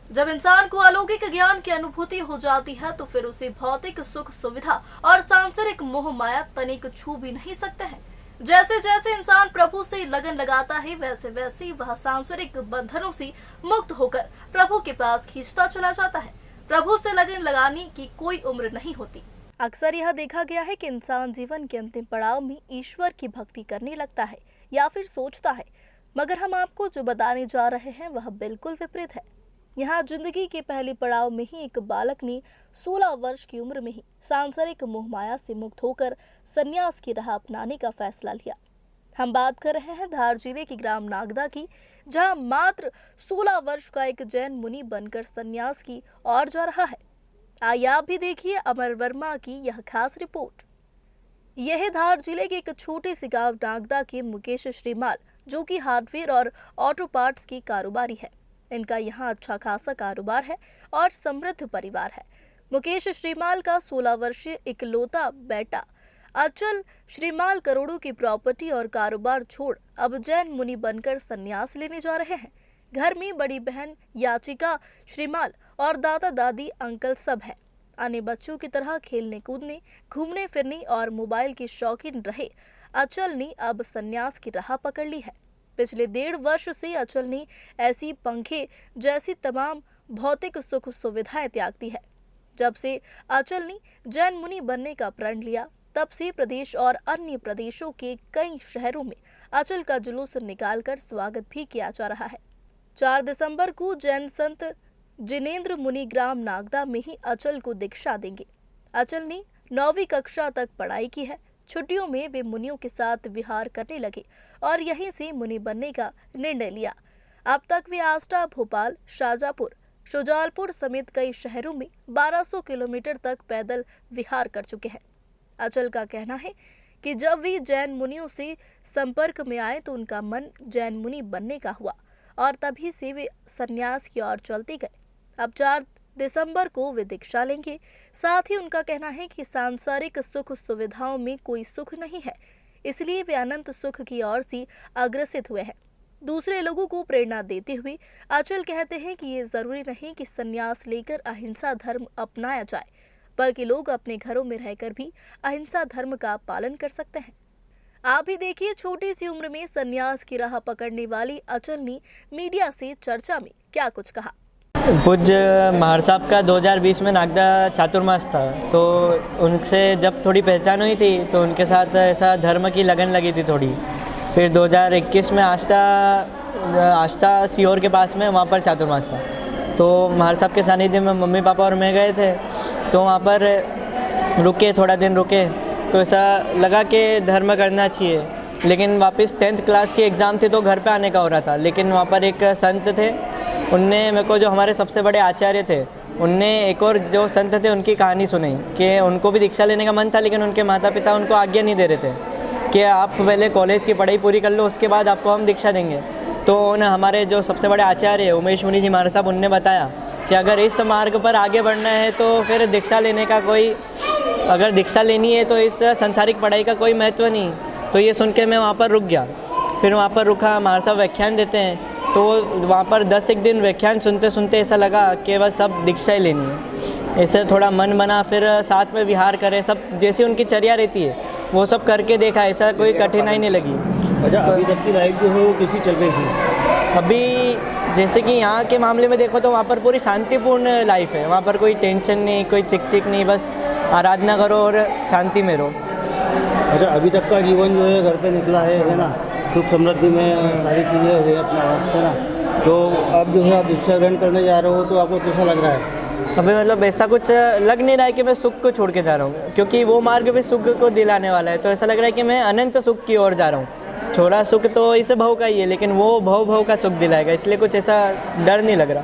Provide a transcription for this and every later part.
जब इंसान को अलौकिक ज्ञान की अनुभूति हो जाती है तो फिर उसे भौतिक सुख सुविधा और सांसारिक मोह माया तनिक छू भी नहीं सकते हैं। जैसे जैसे इंसान प्रभु से लगन लगाता है वैसे वैसे वह सांसारिक बंधनों से मुक्त होकर प्रभु के पास खींचता चला जाता है। प्रभु से लगन लगाने की कोई उम्र नहीं होती। अक्सर यह देखा गया है कि इंसान जीवन के अंतिम पड़ाव में ईश्वर की भक्ति करने लगता है या फिर सोचता है, मगर हम आपको जो बताने जा रहे हैं वह बिल्कुल विपरीत है। यहाँ जिंदगी के पहले पड़ाव में ही एक बालक ने 16 वर्ष की उम्र में ही सांसारिक मोह माया से मुक्त होकर संन्यास की राह अपनाने का फैसला लिया। हम बात कर रहे हैं धार जिले के ग्राम नागदा की, जहाँ मात्र 16 वर्ष का एक जैन मुनि बनकर संन्यास की ओर जा रहा है। आइए आप भी देखिए अमर वर्मा की यह खास रिपोर्ट। यह धार जिले के एक छोटे से गांव नागदा के मुकेश श्रीमाल, जो कि हार्डवेयर और ऑटो पार्ट्स की कारोबारी है। इनका यहाँ अच्छा खासा कारोबार है और समृद्ध परिवार है। मुकेश श्रीमाल का 16 वर्षीय इकलौता बेटा अचल श्रीमाल करोड़ों की प्रॉपर्टी और कारोबार छोड़ अब जैन मुनि बनकर संन्यास लेने जा रहे हैं। घर में बड़ी बहन याचिका श्रीमाल और दादा दादी अंकल सब हैं। अन्य बच्चों की तरह खेलने कूदने, घूमने फिरने और मोबाइल के शौकीन रहे अचल ने अब संन्यास की राह पकड़ ली है। पिछले 1.5 वर्ष से अचल ने ऐसी पंखे जैसी तमाम भौतिक सुख सुविधाएं त्याग दी है। जब से अचल ने जैन मुनि बनने का प्रण लिया, तब से प्रदेश और अन्य प्रदेशों के कई शहरों में अचल का जुलूस निकालकर स्वागत भी किया जा रहा है। 4 दिसंबर को जैन संत जिनेंद्र मुनि ग्राम नागदा में ही अचल को दीक्षा देंगे। अचल ने 9वीं कक्षा तक पढ़ाई की है। छुट्टियों में वे मुनियों के साथ विहार करने लगे और यहीं से मुनि बनने का निर्णय लिया। अब तक वे आष्टा, भोपाल, शाजापुर, शुजालपुर समेत कई शहरों में 1200 किलोमीटर तक पैदल विहार कर चुके हैं। अचल का कहना है कि जब वे जैन मुनियों से संपर्क में आए तो उनका मन जैन मुनि बनने का हुआ और तभी से वे संन्यास की ओर चलते गए। अब 4 दिसंबर को वे दीक्षा लेंगे। साथ ही उनका कहना है कि सांसारिक सुख सुविधाओं में कोई सुख नहीं है, इसलिए वे अनंत सुख की ओर से अग्रसित हुए हैं। दूसरे लोगों को प्रेरणा देते हुए अचल कहते हैं कि ये जरूरी नहीं कि संन्यास लेकर अहिंसा धर्म अपनाया जाए, बल्कि लोग अपने घरों में रहकर भी अहिंसा धर्म का पालन कर सकते हैं। आप भी देखिए छोटी सी उम्र में संन्यास की राह पकड़ने वाली अचल ने मीडिया से चर्चा में क्या कुछ कहा। पूज्य महार साहब का 2020 में नागदा चातुर्मास था, तो उनसे जब थोड़ी पहचान हुई थी तो उनके साथ ऐसा धर्म की लगन लगी थी थोड़ी। फिर 2021 में आष्टा सीहोर के पास में वहाँ पर चातुर्मास था, तो महार साहब के सानिध्य में मम्मी पापा और मैं गए थे। तो वहाँ पर रुके, थोड़ा दिन रुके, तो ऐसा लगा कि धर्म करना चाहिए। लेकिन वापस 10th क्लास की एग्ज़ाम थी तो घर पे आने का हो रहा था। लेकिन वहाँ पर एक संत थे, उनने मेरे को, जो हमारे सबसे बड़े आचार्य थे, उनने एक और जो संत थे उनकी कहानी सुनाई कि उनको भी दीक्षा लेने का मन था, लेकिन उनके माता पिता उनको आज्ञा नहीं दे रहे थे कि आप पहले कॉलेज की पढ़ाई पूरी कर लो, उसके बाद आपको हम दीक्षा देंगे। तो हमारे जो सबसे बड़े आचार्य उमेश मुनि जी महाराज साहब, उनने बताया कि अगर इस मार्ग पर आगे बढ़ना है तो फिर दीक्षा लेने का कोई, अगर दीक्षा लेनी है तो इस संसारिक पढ़ाई का कोई महत्व नहीं। तो ये सुन के मैं वहाँ पर रुक गया। फिर वहाँ पर रुका, महाराज साहब व्याख्यान देते हैं, तो वहाँ पर 10 दिन व्याख्यान सुनते सुनते ऐसा लगा कि बस सब दीक्षा ही लेनी है। ऐसे थोड़ा मन बना, फिर साथ में विहार करें, सब जैसी उनकी चर्या रहती है वो सब करके देखा, ऐसा कोई कठिनाई नहीं लगी। अच्छा, अभी तक की लाइफ जो है वो कैसी चल रही थी? अभी जैसे कि यहाँ के मामले में देखो तो वहाँ पर पूरी शांतिपूर्ण लाइफ है। वहाँ पर कोई टेंशन नहीं, कोई चिक चिक नहीं, बस आराधना करो और शांति में रहो। अच्छा, अभी तक का जीवन जो है घर पे निकला है ना, सुख समृद्धि में सारी चीज़ें है अपना वास है ना, तो अब जो है आप दीक्षा ग्रहण करने जा रहे हो तो आपको कैसा लग रहा है? अभी मतलब ऐसा कुछ लग नहीं रहा है कि मैं सुख को छोड़ के जा रहा हूँ, क्योंकि वो मार्ग भी सुख को दिलाने वाला है। तो ऐसा लग रहा है कि मैं अनंत सुख की ओर जा रहा हूँ। छोड़ा सुख तो इस भव का ही है, लेकिन वो भव का सुख दिलाएगा, इसलिए कुछ ऐसा डर नहीं लग रहा।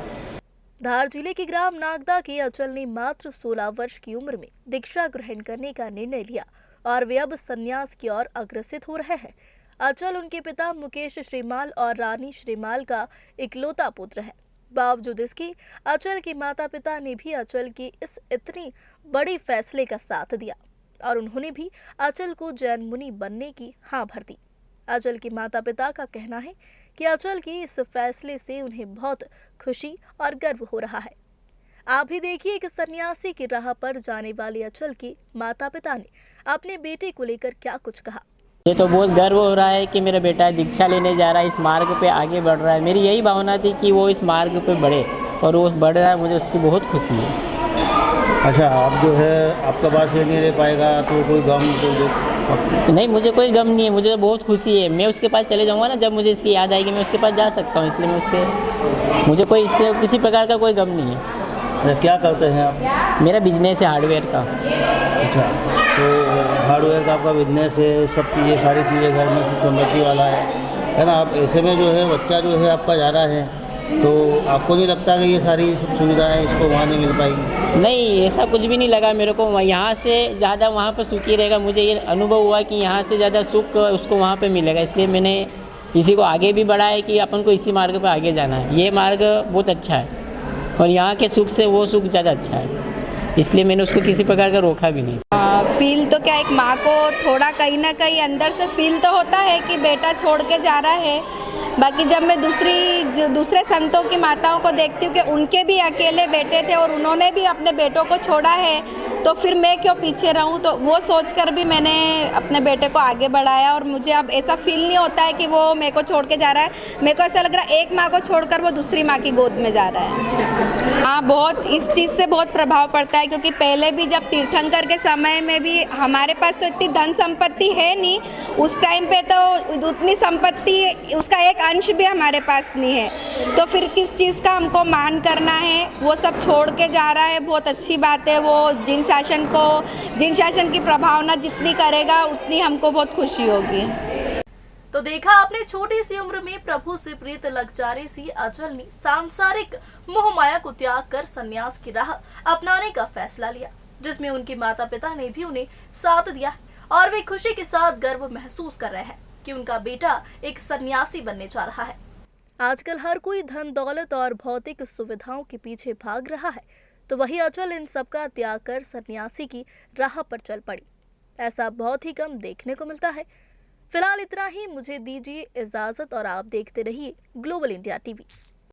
धार जिले के ग्राम नागदा के अचल ने मात्र 16 वर्ष की उम्र में दीक्षा ग्रहण करने का निर्णय लिया और वे अब संन्यास की ओर अग्रसित हो रहे हैं। अचल उनके पिता मुकेश श्रीमाल और रानी श्रीमाल का इकलौता पुत्र है। बावजूद इसके अचल के माता पिता ने भी अचल के इस इतनी बड़ी फैसले का साथ दिया और उन्होंने भी अचल को जैन मुनि बनने की हाँ भर दी। अचल के माता पिता का कहना है कि अचल के इस फैसले से उन्हें बहुत खुशी और गर्व हो रहा है। आप भी देखिए कि सन्यासी की राह पर जाने वाली अचल के माता पिता ने अपने बेटे को लेकर क्या कुछ कहा। ये तो बहुत गर्व हो रहा है कि मेरा बेटा दीक्षा लेने जा रहा है, इस मार्ग पे आगे बढ़ रहा है। मेरी यही भावना थी कि वो इस मार्ग पे बढ़े और वो बढ़ रहा है, मुझे उसकी बहुत खुशी है। अच्छा, आप जो है आपका पास ये नहीं रह पाएगा तो कोई गम तो नहीं, मुझे कोई गम नहीं है, मुझे बहुत खुशी है। मैं उसके पास चले जाऊँगा ना, जब मुझे इसकी याद आएगी मैं उसके पास जा सकता हूँ, इसलिए मुझे कोई इसके किसी प्रकार का कोई गम नहीं है। अच्छा, क्या करते हैं आप? मेरा बिजनेस है हार्डवेयर का। अच्छा, तो हार्डवेयर का आपका बिजनेस है, सब चीज़ें सारी चीज़ें घर में सुख समृद्धि वाला है ना। आप ऐसे में जो है बच्चा जो है आपका जा रहा है, तो आपको नहीं लगता कि ये सारी सुख सुविधाएँ इसको वहाँ नहीं मिल पाएगी? नहीं, ऐसा कुछ भी नहीं लगा मेरे को। यहाँ से ज़्यादा वहाँ पर सुखी रहेगा। मुझे ये अनुभव हुआ कि यहाँ से ज़्यादा सुख उसको वहाँ पे मिलेगा, इसलिए मैंने इसी को आगे भी बढ़ाया कि अपन को इसी मार्ग पर आगे जाना है। ये मार्ग बहुत अच्छा है और यहाँ के सुख से वो सुख ज़्यादा अच्छा है, इसलिए मैंने उसको किसी प्रकार का रोका भी नहीं। फील तो क्या, एक माँ को थोड़ा कहीं ना कहीं अंदर से फील तो होता है कि बेटा छोड़ के जा रहा है। बाकी जब मैं दूसरे संतों की माताओं को देखती हूँ कि उनके भी अकेले बेटे थे और उन्होंने भी अपने बेटों को छोड़ा है, तो फिर मैं क्यों पीछे रहूँ। तो वो सोचकर भी मैंने अपने बेटे को आगे बढ़ाया और मुझे अब ऐसा फील नहीं होता है कि वो मेरे को छोड़ के जा रहा है। मेरे को ऐसा लग रहा है एक माँ को छोड़कर वो दूसरी माँ की गोद में जा रहा है। हाँ, बहुत इस चीज़ से बहुत प्रभाव पड़ता है, क्योंकि पहले भी जब तीर्थंकर के समय में भी हमारे पास तो इतनी धन संपत्ति है नहीं, उस टाइम पे तो उतनी संपत्ति उसका एक अंश भी हमारे पास नहीं है। तो फिर किस चीज़ का हमको मान करना है, वो सब छोड़ के जा रहा है, बहुत अच्छी बात है। वो जिन शासन की प्रभावना जितनी करेगा उतनी हमको बहुत खुशी होगी। तो देखा आपने, छोटी सी उम्र में प्रभु से प्रीत लग जाने से अचल ने सांसारिक मोह माया को त्याग कर संन्यास की राह अपनाने का फैसला लिया, जिसमें उनके माता पिता ने भी उन्हें साथ दिया और वे खुशी के साथ गर्व महसूस कर रहे हैं कि उनका बेटा एक सन्यासी बनने जा रहा है। आजकल हर कोई धन दौलत और भौतिक सुविधाओं के पीछे भाग रहा है, तो वही अचल इन सबका त्याग कर सन्यासी की राह पर चल पड़ी। ऐसा बहुत ही कम देखने को मिलता है। फिलहाल इतना ही, मुझे दीजिए इजाजत और आप देखते रहिए ग्लोबल इंडिया टीवी।